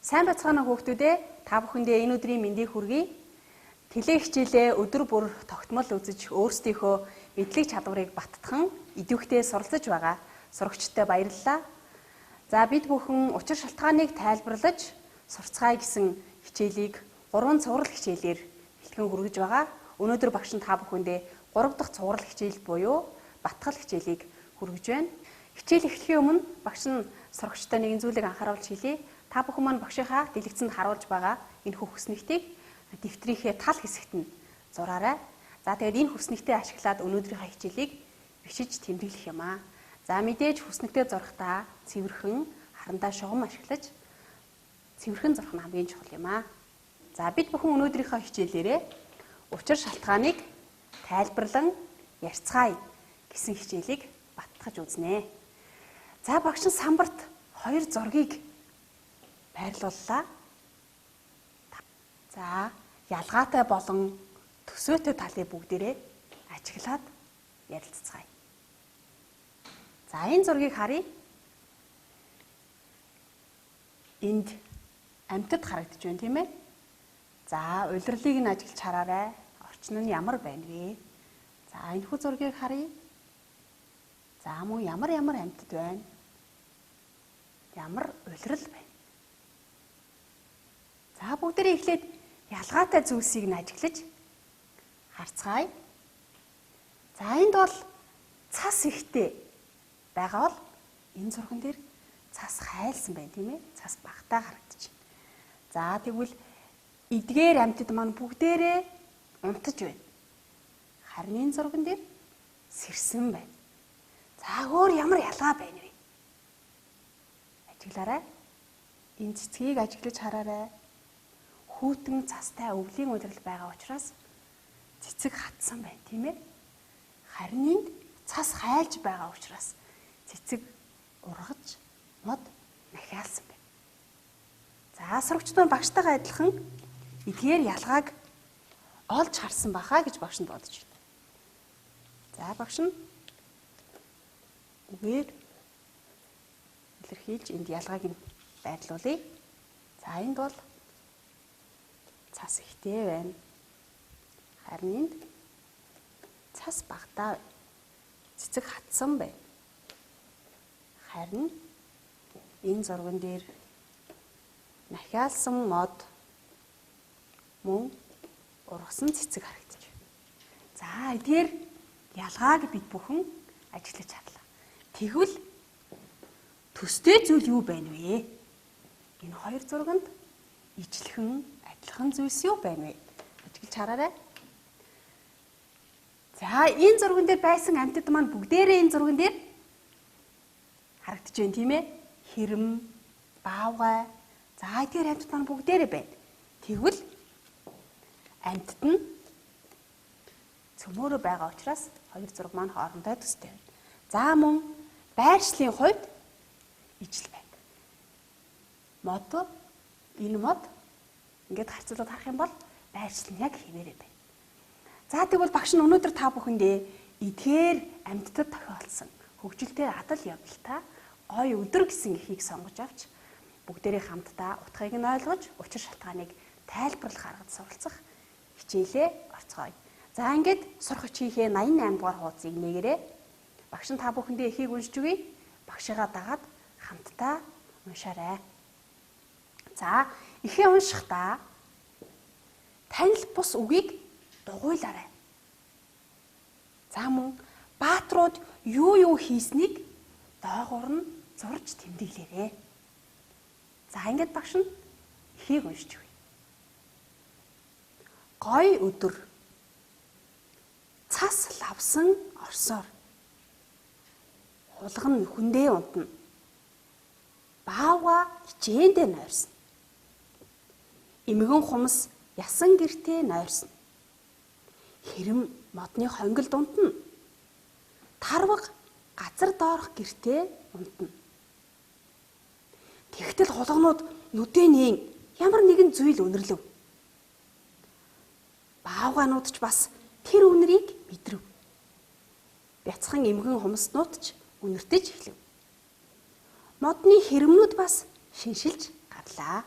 Сайн бацгаана хүүхдүүдээ, та бүхэндээ энэ өдрийн мэндийг хүргэе. Тэлээ хичээлээ өдөр бүр тогтмол үзэж өөрсдийнхөө мэдлэг чадварыг баттган идэвхтэй суралцж байгаа сурагчдад баярлалаа. За бид бүхэн учир шалтгааныг тайлбарлаж сурцгаая гэсэн хичээлийг 3 цуврал хичээлээр бэлтгэн хүргэж байгаа. Өнөөдөр багш нь та бүхэндээ 3 дахь цуврал хичээл буюу батгал хичээлийг хүргэж байна. Хичээл эхлэхийн өмнө багш нь сурагчдад нэгэн зүйлийг анхааруулж хэлье. Та бүхэн маань багшийнхаа дэлгэцэнд харуулж байгаа энэ хүснэгтийг дэвтрийнхээ тал хэсэгт нь зураарай. За тэгээд энэ хүснэгтээ ашиглаад өнөөдрийнхөө хичээлийг бичиж тэмдэглэх юм аа. За мэдээж хүснэгтээ зурхдаа цэвэрхэн харандаа шугам ашиглаж цэвэрхэн зурх нь хамгийн чухал юм аа. За бид бүхэн өнөөдрийнхөө хичээлээрээ учир шалтгааныг тайлбарлан ярьцгаая гэсэн хичээлийг баттгаж үзнэ. За багш нь самбарт 2 зургийг байрлууллаа. За ялгаатай болон төсөөтэй талыг бүгдээрээ ажиглаад ярилцгаая. За энэ зургийг харъя. Энд амьтад харагдаж байна тийм ээ. За улирлыг нь ажиглаж хараарай. Орчин нь ямар байна вэ? За энэхүү зургийг харъя. За мөн ямар амьтад байна? Ямар улирал байна? За бүгдээрээ эхлээд ялгаатай зүйлсийг нь ажиглаж харцгаая. За энд бол цас ихтэй байгаа бол энэ зурган дээр цас хайлсан байна тийм ээ. Цас багтаа харагдаж байна. За тэгвэл эдгээр амьтад маань бүгдээрээ унтаж байна. Харин энэ зурган дээр сэрсэн байна. За өөр ямар ялгаа байна вэ? Ажиглаарай. Энэ цэцгийг ажиглаж хараарай. Хүүтэн цастай өвлийн улирал байгаа учраас цэцэг хатсан байна тийм ээ. Харин энд цас хайлж байгаа учраас цэцэг ургаж мод нахиалсан байна. За сурагчид маань багштайгаа адилхан эдгээр ялгааг олж харсан бахаа гэж багш нь бодож байна. За багш нь үгээр илэрхийлж энд ялгааг нь байрлуулъя. За энд бол цас ихтэй байна. Харин энд цас багтаа цэцэг хатсан байна. Харин энэ зурган дээр нахиалсан мод мөн ургасан цэцэг харагдаж байна. За эдгээр ялгааг бид бүхэн ажиглаж харлаа. Тэгвэл төстэй зүйл юу байна вэ? Энэ 2 зурганд ижлэхэн адилхан зүйлс юу байна вэ? Ажиглаж хараарай. За энэ зурган дээр байсан амьтад маань бүгдээрээ энэ зурган дээр харагдаж байна тийм ээ. Хэрэм, баавгай. За эдгээр амьтад маань бүгдээрээ байна. Тэгвэл амьтад нь цөмөөрөө байгаа учраас 2 зураг маань хоорондоо төстэй байна. За мөн байршлын хувьд ижил байна. Мод энэ мод ингээд харьцуулаад харах юм бол байршил нь яг хിവэрэ байна. За тэгвэл багш нь өнөөдөр та бүхэндээ эдгээр амьтдад тохиолдсон хөгжилтэй адал явдалтай гой өдөр гэсэн эхийг сонгож авч бүгдээрээ хамтдаа утгыг нь ойлгож учир шалтгааныг тайлбарлах аргад суралцах хичээлээ орцгоё. За ингээд сурах хичээлийн 88 дугаар хуудсыг нээгээрээ багш нь та бүхэндээ эхийг уншиж өгье. Багшигаа дагаад хамтдаа уншаарай. За эхээ уншихдаа танил бус үгийг дугуйлаарай. За мөн бааtruуд юу хийснийг доогуур нь зурж тэмдэглээрэй. За ингээд багш нь эхийг уншиж өгье. Гой өдөр цас лавсан орсоор хулган хүндээ унтна. Баавга хичээндээ нойрсон. Эмгэн хумс ясан гэртээ нойрсон. Хэрэм модны хонгилд унтна. Тарваг газар доорх гэртээ унтна. Тэгтэл хулганууд нүдэнийн ямар нэгэн зүйл өнөрлөв. Баавгаанууд ч бас тэр үнэрийг мэдрэв. Бяцхан эмгэн хумснууд ч үнэртэж эхлэв. Модны хэрэмнүүд бас шиншилж гарлаа.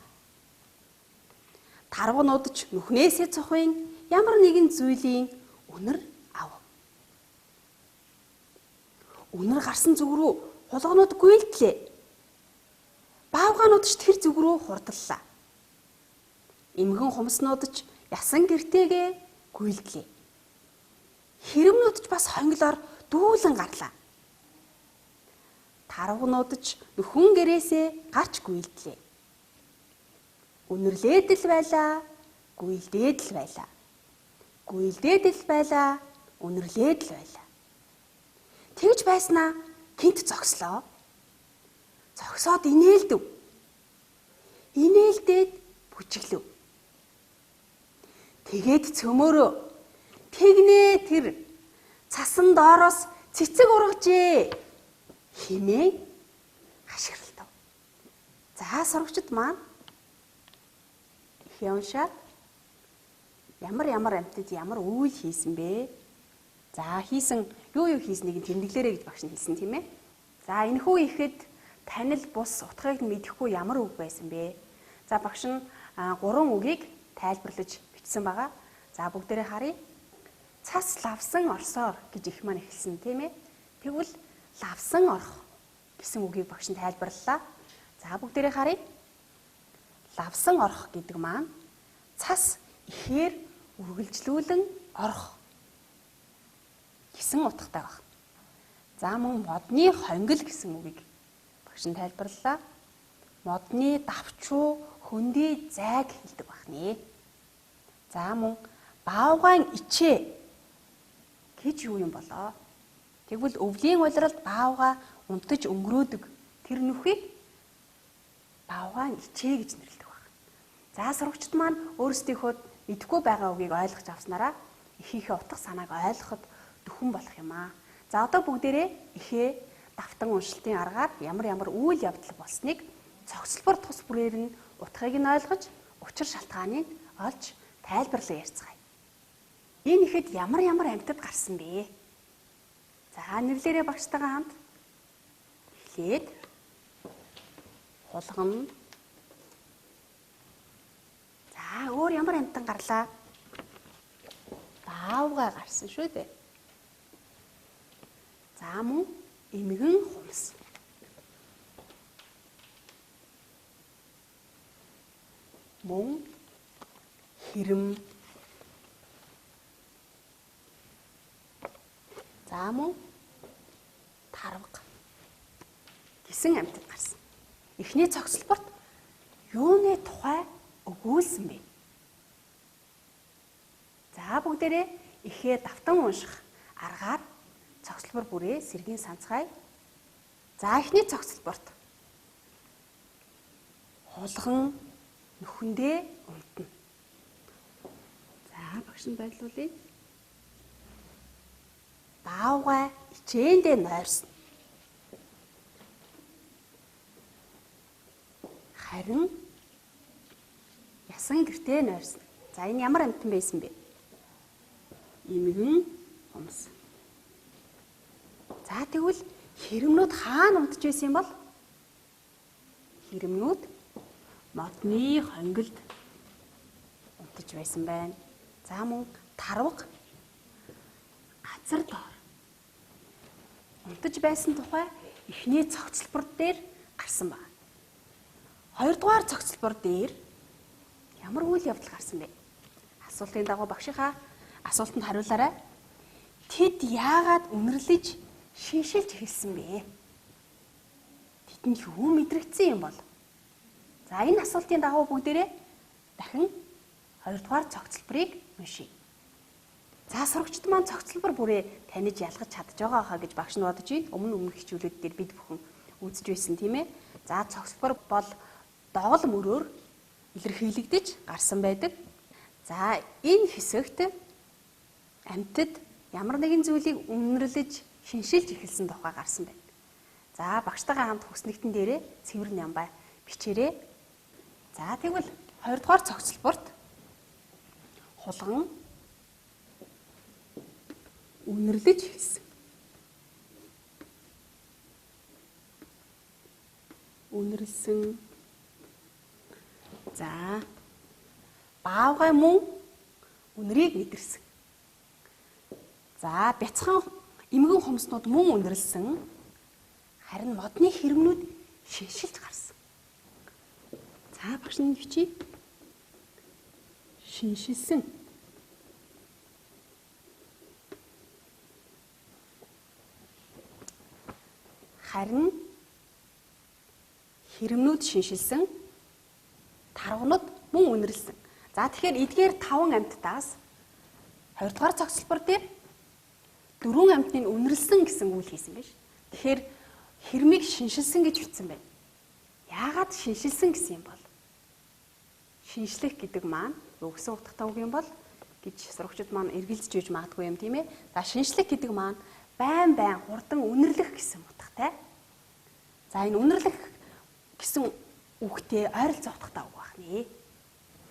Тарвануудч нүхнээсээ цохын ямар нэгэн зүйлийн үнэр ав. Үнэр гарсан зүг рүү хулганууд гүйлтлээ. Баавгаанууд ч тэр зүг рүү хурдлаа. Эмгэн хумснууд ч ясан гэртээгээ гүйлдлээ. Хэрэмнүүд ч бас хонглоор дүүлэн гарлаа. Тарванууд ч нөхөн гэрээсээ гарч гүйлдлээ. Үнэрлээд л байлаа, гүйлдээд л байлаа. Гүйлдээд л байлаа, үнэрлээд л байлаа. Тэгж байснаа гинт зогслоо. Зогсоод инээлдэв. Инээлдээд бүжиглэв. Тэгээд цөмөөрөө тэгнээ тэр цасан доороос цэцэг ургажээ хэмээн хашгиралдав. За сурагчид маань их уншаад ямар амьтад ямар үйл хийсэн бэ? За хийсэн юу хийснийг тэмдэглээрэй гэж багш нь хэлсэн тийм ээ. За энэхүү ихэд танил бус утгыг мэдэхгүй ямар үг байсан бэ? За багш нь 3 үгийг тайлбарлаж бичсэн байгаа. За бүгдээрээ харъя. Цас лавсан орсоор гэж их маань эхэлсэн тийм ээ. Тэгвэл лавсан орох гэсэн үгийг багш нь тайлбарлалаа. За бүгдээрээ харъя. Лавсан орох гэдэг маань цас ихээр үргэлжлүүлэн орох гэсэн утгатай байна. За мөн модны хонгил гэсэн үгийг багш нь тайлбарлалаа. Модны давчуу хөндөй зайг хэлдэг байна. За мөн баавгаан ичээ гэж юу юм болоо? Тэгвэл өвлийн улиралд баавга унтаж өнгөрөөдөг тэр нүхийг баавгаан ичээ гэж нэрлэдэг байна. За сурагчид маань өөрсдийнхөө мэдэхгүй байгаа үгийг ойлгож авснараа ихийнхээ утга санааг ойлгоход дөхөн болох юм аа. За одоо бүгдээрээ ихээ давтан уншилтын аргаар ямар үйл явдал болсныг цогцлбор тус бүрээр нь утгыг нь ойлгож, учир шалтгааныг олж тайлбарлан ярьцгаая. Энэ ихэд ямар амьтад гарсан бэ? За нэрлээрээ багштайгаа хамт эхлээд хулган. За өөр ямар амьтан гарлаа? Баавга гарсан шүү дээ. За мөн эмгэн хумс. Мөн хэрэм. За мөн тарвга гэсэн амьтад гарсан. Эхний цогцлборт юуны тухай өгүүлсэн бэ? За бүгдээрээ ихээ давтан унших аргаар цогцлбор бүрээ сэргийн санацгаая. За эхний цогцлборт хулган нүхэндээ унтна. За багш нь байлуулъя. Баавгай ичээндээ нойрсно. Харин ясан гэртээ нойрсно. За энэ ямар амьтан байсан бэ? Эмгэн хумс. За тэгвэл хэрэмнүүд хаана унтж байсан юм бол? Хэрэмнүүд модны хонгилд унтж байсан байна. За мөн тарвга газар доор унтж байсан тухай эхний цогцлбор дээр гарсан байна. Хоёрдугаар цогцлбор дээр ямар үйл явдал гарсан бэ? Асуултын дагуу багшийнхаа асуултанд хариулаарай. Тэд яагаад үнэрлэж шиншилж эхэлсэн бэ? Тэдэнд юу мэдрэгдсэн юм бол? За энэ асуултын дагуу бүгдээрээ дахин 2 дугаар цогцлборыг уншийе. За сурагчид маань цогцлбор бүрээ таних ялгаж чадж байгаа хаа гэж багш нь бодож байна. Өмнө хичээлүүд дээр бид бүхэн үзэж байсан тийм ээ. За цогцлбор бол доголм өрөөр илэрхийлэгдэж гарсан байдаг. За энэ хэсэгт амьтад ямар нэгэн зүйлийг үнэрлэж шиншилж эхэлсэн тухай гарсан байна. За багштайгаа хамт хүснэгтэн дээрээ цэвэр нямбай бичээрэй. За тэгвэл 2 дугаар цогцлборт хулган үнэрлэж эхэлсэн. Үнэрлсэн. За баавгай мөн үнэрийг мэдэрсэн. За бяцхан эмгэн хомснууд мөн үнэрлсэн. Харин модны хэрэмнүүд шиншилж гарсан. За багш нь бичиж шиншилсэн. Харин хэрэмнүүд шиншилсэн. Таргунууд мөн үнэрлсэн. За тэгэхээр эдгээр 5 амьтдаас 2 дугаар цогцлбор дээр 4 амьтныг үнэрлсэн гэсэн үйл хийсэн биш. Тэгэхээр хэрмийг шиншилсэн гэж бичсэн байна. Яагаад шиншилсэн гэсэн юм бол? Шинжлэх гэдэг маань юу гэсэн утгатай үг юм бол гэж сурагчид маань эргэлзэж үйж магадгүй юм тийм ээ. За шинжлэх гэдэг маань байн хурдан үнэрлэх гэсэн утгатай. За энэ үнэрлэх гэсэн үгтэй ойролцоо утгатай үг байна.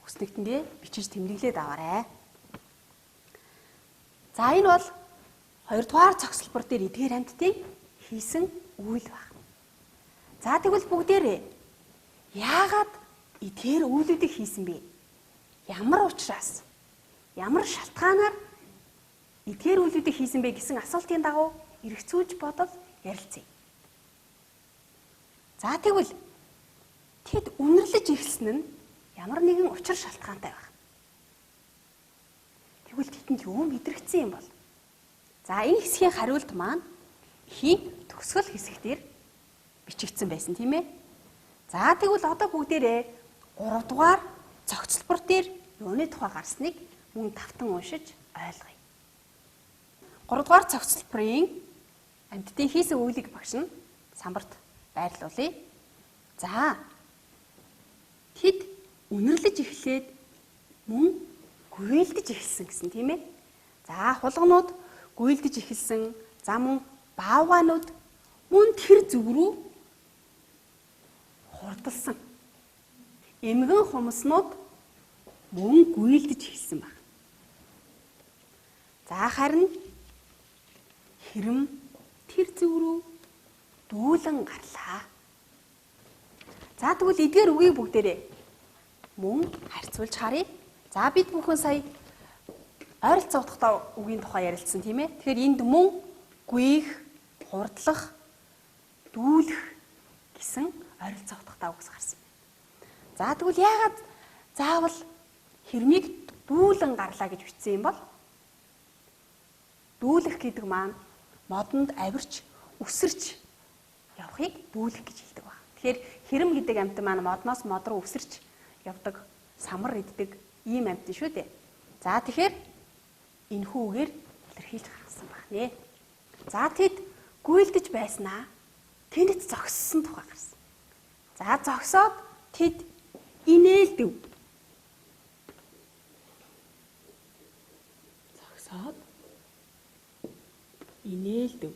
Хүснэгтэндээ бичиж тэмдэглээд аваарай. За энэ бол 2 дугаар цогцлбор дээр эдгээр амьтдын хийсэн үйл байна. За тэгвэл бүгдээрээ яагаад эдгээр үйлүүдийг хийсэн бэ? Ямар учраас? Ямар шалтгаанаар эдгээр үйлүүдийг хийсэн бэ гэсэн асуултын дагуу эргцүүлж бодол ярилцъя. За тэгвэл тэд үнэрлэж эхэлсэн нь ямар нэгэн учир шалтгаантай байна. Тэгвэл тэдэнд юу мэдрэгдсэн юм бол? За энэ хэсгийн хариулт маань эхийн төгсгөл хэсэгтэр бичигдсэн байсан тийм ээ. За тэгвэл одоо бүгдээрээ 3 дугаар цогцлбор дээр юуны тухай гарсныг мөн давтан уншиж ойлгоё. 3 дугаар цогцлборын амьтдын хийсэн үйлийг багш нь самбарт байрлуулъя. За тэд үнэрлэж эхлээд мөн гүйлдэж эхэлсэн гэсэн тийм ээ. За хулганууд гүйлдэж эхэлсэн. За мөн баавгаанууд мөн тэр зүг рүү хурдалсан. Эмгэн хумснууд мөн гүйлдэж эхэлсэн баг. За харин хэрэм тэр зүг рүү дүүлэн гарлаа. За тэгвэл эдгээр үгийг бүгдээрээ мөн харьцуулж харъя. За бид бүхэн сая ойролцоо утгатай үгийн тухай ярилцсан тийм ээ. Тэгэхээр энд мөн гүйх, хурдлах, дүүлэх гэсэн ойролцоо утгатай үгс гарсан байна. За тэгвэл яагаад заавал хэрмийг дүүлэн гарлаа гэж бичсэн юм бол? Дүүлэх гэдэг маань модонд авирч, өсөрч явахыг дүүлэх гэж хэлдэг байна. Тэгэхээр хэрэм гэдэг амьтан маань модноос мод руу өсөрч явдаг, самар иддэг ийм амьтан шүү дээ. За тэгэхээр энэ хүүгээр илэрхийлж гаргасан байна. За тэд гүйлдэж байснаа тэнд зогссон тухай гарсан. За зогсоод тэд инээлдэв. Зогсоод инээлдэв.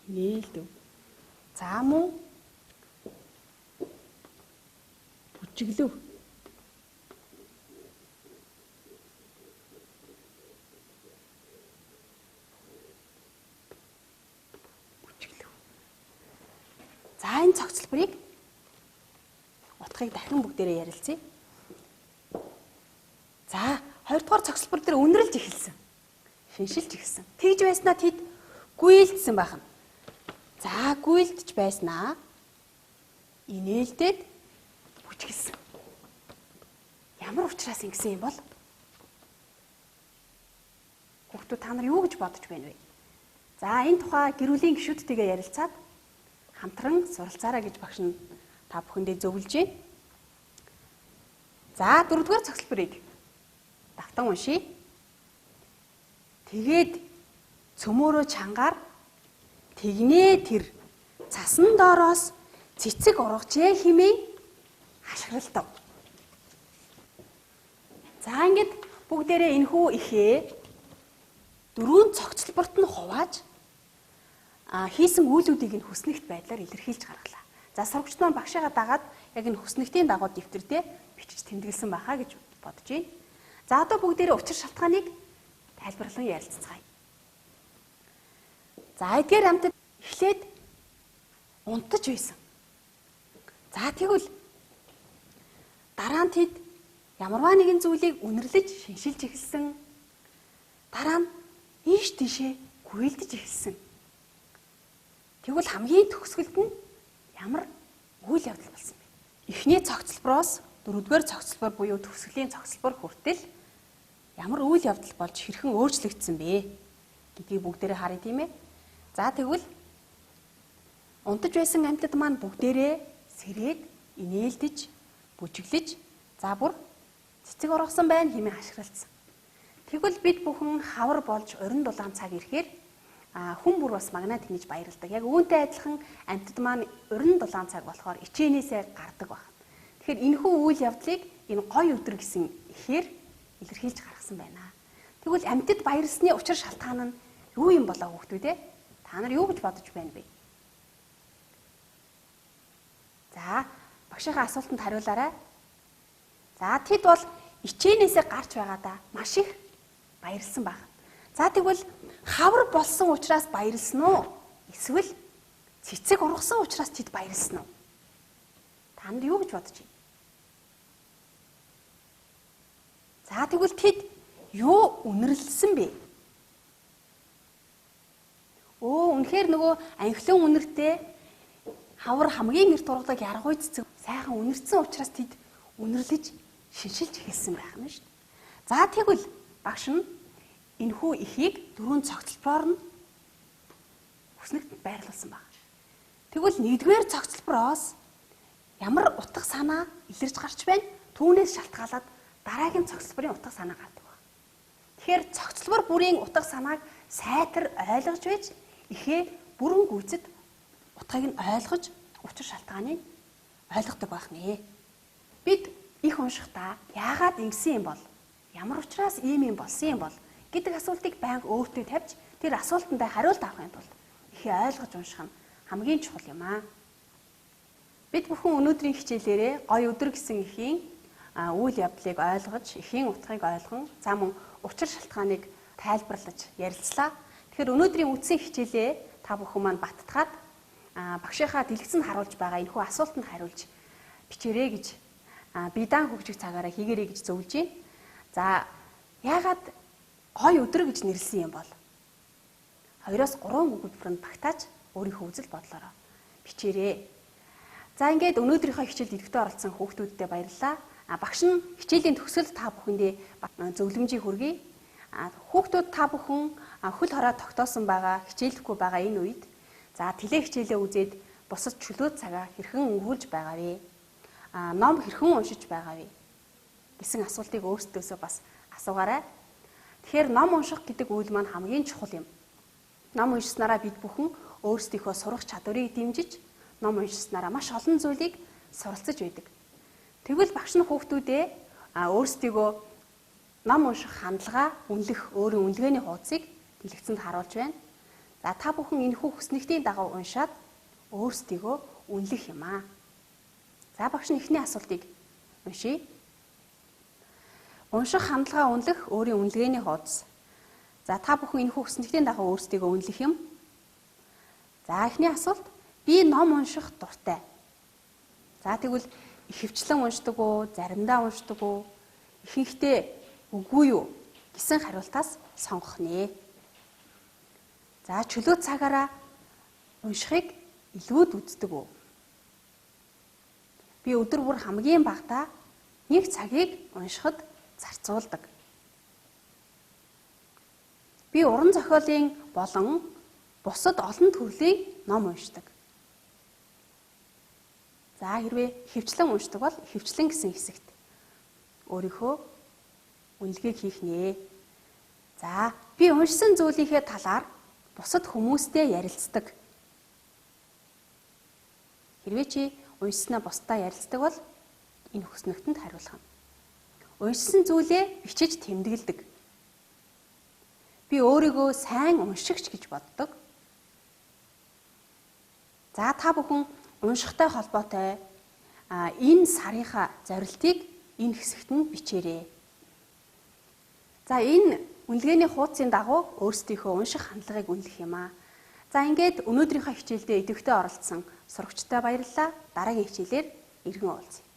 Инээлдэв. За мөн бүжиглэв. За энэ цогцлборыг утгыг дахин бүгдээрээ ярилцъя. За 2 дугаар цогцлбор дээр үнэрлж эхэлсэн. Шиншилж эхэлсэн. Тэгж байснаа тэд гүйлдсэн байна. За гүйлдэж байснаа инээлдээд бүжгэлсэн. Ямар учраас ингэсэн юм бол? Хүүхдүүд та нар юу гэж бодож байна вэ? За энэ тухай гэр бүлийн гишүүдтэйгээ ярилцаад хамтран суралцаарай гэж багш нь та бүхэндээ зөвлөж байна. За 4 дугаар цогцлборыг давтан уншийе. Тэгээд цөмөөрөө чангаар тэгнээ тэр цасан доороос цэцэг ургажээ хэмээн хашгиралдав. За ингээд бүгдээрээ энэхүү ихээ 4 цогцлборт нь хувааж хийсэн үйлүүдийг нь хүснэгт байдлаар илэрхийлж гаргалаа. За сурагчид маань багшаагаа дагаад яг энэ хүснэгтийн дагуу дэвтэрдээ бичиж тэмдэглэсэн байхаа гэж бодож байна. За одоо бүгдээрээ учир шалтгааныг тайлбарлан ярилцгаая. За эдгээр амьтад эхлээд унтаж байсан. За тэгвэл дараа нь тэд ямарваа нэгэн зүйлийг үнэрлэж шиншилж эхэлсэн. Дараа нь ийш тийшээ гүйлдэж эхэлсэн. Тэгвэл хамгийн төгсгөлд нь ямар үйл явдал болсон бэ? Эхний цогцлбороос 4-р цогцлбор буюу төгсгөлийн цогцлбор хүртэл ямар үйл явдал болж хэрхэн өөрчлөгдсөн бэ гэдгийг бүгдээрээ харъя тийм ээ. За тэгвэл унтаж байсан амьтад маань бүгдээрээ сэрээд, инээлдэж, бүжиглэж, за бүр цэцэг ургасан байна хэмээн хашгиралцсан. Тэгвэл бид бүхэн хавар болж орин дулаан цаг ирэхээр хүн бүр бас магнаа тэнэж баярлдаг. Яг үүнтэй адилхан амьтад маань орин дулаан цаг болохоор ичээнээсээ гардаг байна. Тэгэхээр энэхүү үйл явдлыг энэ гой өдөр гэсэн ихээр илэрхийлж гаргасан байна. Тэгвэл амьтад баярлсны учир шалтгаан нь юу юм болоо хүүхдүүд ээ? Та нар юу гэж бодож байна бэ? За, багшийнхаа асуултанд хариулаарай. За, тэд бол ичээнээсээ гарч байгаадаа маш их баярлсан баг. За тэгвэл хавар болсон учраас баярлсан уу? Эсвэл цэцэг ургасан учраас тэд баярлсан уу? Танд юу гэж бодож байна? За тэгвэл тэд юу үнэрлсэн бэ? Үнэхээр нөгөө анхлын үнэртэй хавар хамгийн эрт ургадаг яргуй цэцэг сайхан үнэрсэн учраас тэд үнэрлэж шиншилж эхэлсэн байх нь шүү дээ. За тэгвэл багш нь энэхүү эхийг 4 цогцлбороор нь хүснэгт байрлуулсан байна. Тэгвэл 1-р цогцлбороос ямар утга санаа илэрч гарч байна? Түүнээс шалтгаалаад дараагийн цогцлборын утга санаа гардаг байна. Тэгэхээр цогцлбор бүрийн утга санааг сайтар ойлгож байж эхээ бүрэн гүйцэд утгыг нь ойлгож учир шалтгааныг ойлгодог байх нэ. Бид их уншихдаа яагаад ингэсэн юм бол? Ямар учраас ийм юм болсон юм бол гэдэг асуултыг байнга өөртөө тавьж тэр асуултанд хариулт авахын тулд ихээ ойлгож унших нь хамгийн чухал юм аа. Бид бүхэн өнөөдрийн хичээлээрээ гой өдөр гэсэн эхийн үйл явдлыг ойлгож, эхийн утгыг ойлгон, за мөн учир шалтгааныг тайлбарлаж ярилцлаа. Тэгэхээр өнөөдрийн үтсэн хичээлээ та бүхэн маань баттгаад багшийнхаа дэлгэцэнд харуулж байгаа энэхүү асуултанд хариулж бичээрэй гэж би даан хөгжих цагаараа хийгэрэй гэж зөвлөж байна. За яагаад гой өдөр гэж нэрлсэн юм бол 2-3 өгүүлбэрэнд багтааж өөрийнхөө үзэл бодлороо бичээрэй. За ингээд өнөөдрийнхөө хичээлд идэвхтэй оролцсон хүүхдүүдтэй баярлалаа. Багш нь хичээлийн төгсөлд та бүхэндээ зөвлөмжийг хүргэе. Хүүхдүүд та бүхэн хөл хороо тогтоосон байгаа, хичээлэхгүй байгаа энэ үед за тэлээ хичээлээ үзээд бусад чөлөө цагаа хэрхэн өнгөрүүлж байгаа вэ? Ном хэрхэн уншиж байгаа вэ? Гэсэн асуултыг өөрсдөөсөө бас асуугаарай. Тэгэхээр ном унших гэдэг үйл маань хамгийн чухал юм. Ном уншсанараа бид бүхэн өөрсдийнхөө сурах чадварыг дэмжиж, ном уншсанараа маш олон зүйлийг суралцаж байдаг. Тэгвэл багш нь хүүхдүүдээ өөрсдийгөө ном унших хандлага, үнэлэх өөрийн үнэлгээний хуудсыг дэлгэцэнд харуулж байна. За та бүхэн энэхүү хүснэгтийн дагуу уншаад өөрсдийгөө үнэлэх юм аа. За багш нь эхний асуултыг уншийе. Унших хандлага үнэлэх өөрийн үнэлгээний хуудас. За та бүхэн энэхүү хүснэгтийн дагуу өөрсдийгөө үнэлэх юм. За эхний асуулт би ном унших дуртай. За тэгвэл ихэвчлэн уншдаг уу, заримдаа уншдаг уу, ихэнхдээ үгүй юу гэсэн хариултаас сонгох нэ. За чөлөө цагаараа уншихыг илүүд үздэг үү? Би өдөр бүр хамгийн багадаа 1 цагийг уншихад зарцуулдаг. Би уран зохиолын болон бусад олон төрлийн ном уншдаг. За хэрвээ ихэвчлэн уншдаг бол ихэвчлэн гэсэн хэсэгт өөрийнхөө үнэлгээг хийх нэ. За би уншсан зүйлийнхээ талаар бусад хүмүүстэй ярилцдаг. Хэрвээ чи уншснаа бусдаа ярилцдаг бол энэ хүснэгтэнд хариулах нь. Уншсан зүйлээ бичиж тэмдэглэдэг. Би өөрийгөө сайн уншигч гэж боддог. За та бүхэн уншихтай холбоотой энэ сарынхаа зорилтыг энэ хэсэгт нь бичээрэй. За энэ үнэлгээний хуудсын дагуу өөрсдийнхөө унших хандлагыг үнэлэх юм аа. За ингээд өнөөдрийнхөө хичээлдээ идэвхтэй оролцсон сурагчтай баярлалаа. Дараагийн хичээлээр иргэн уулзъя.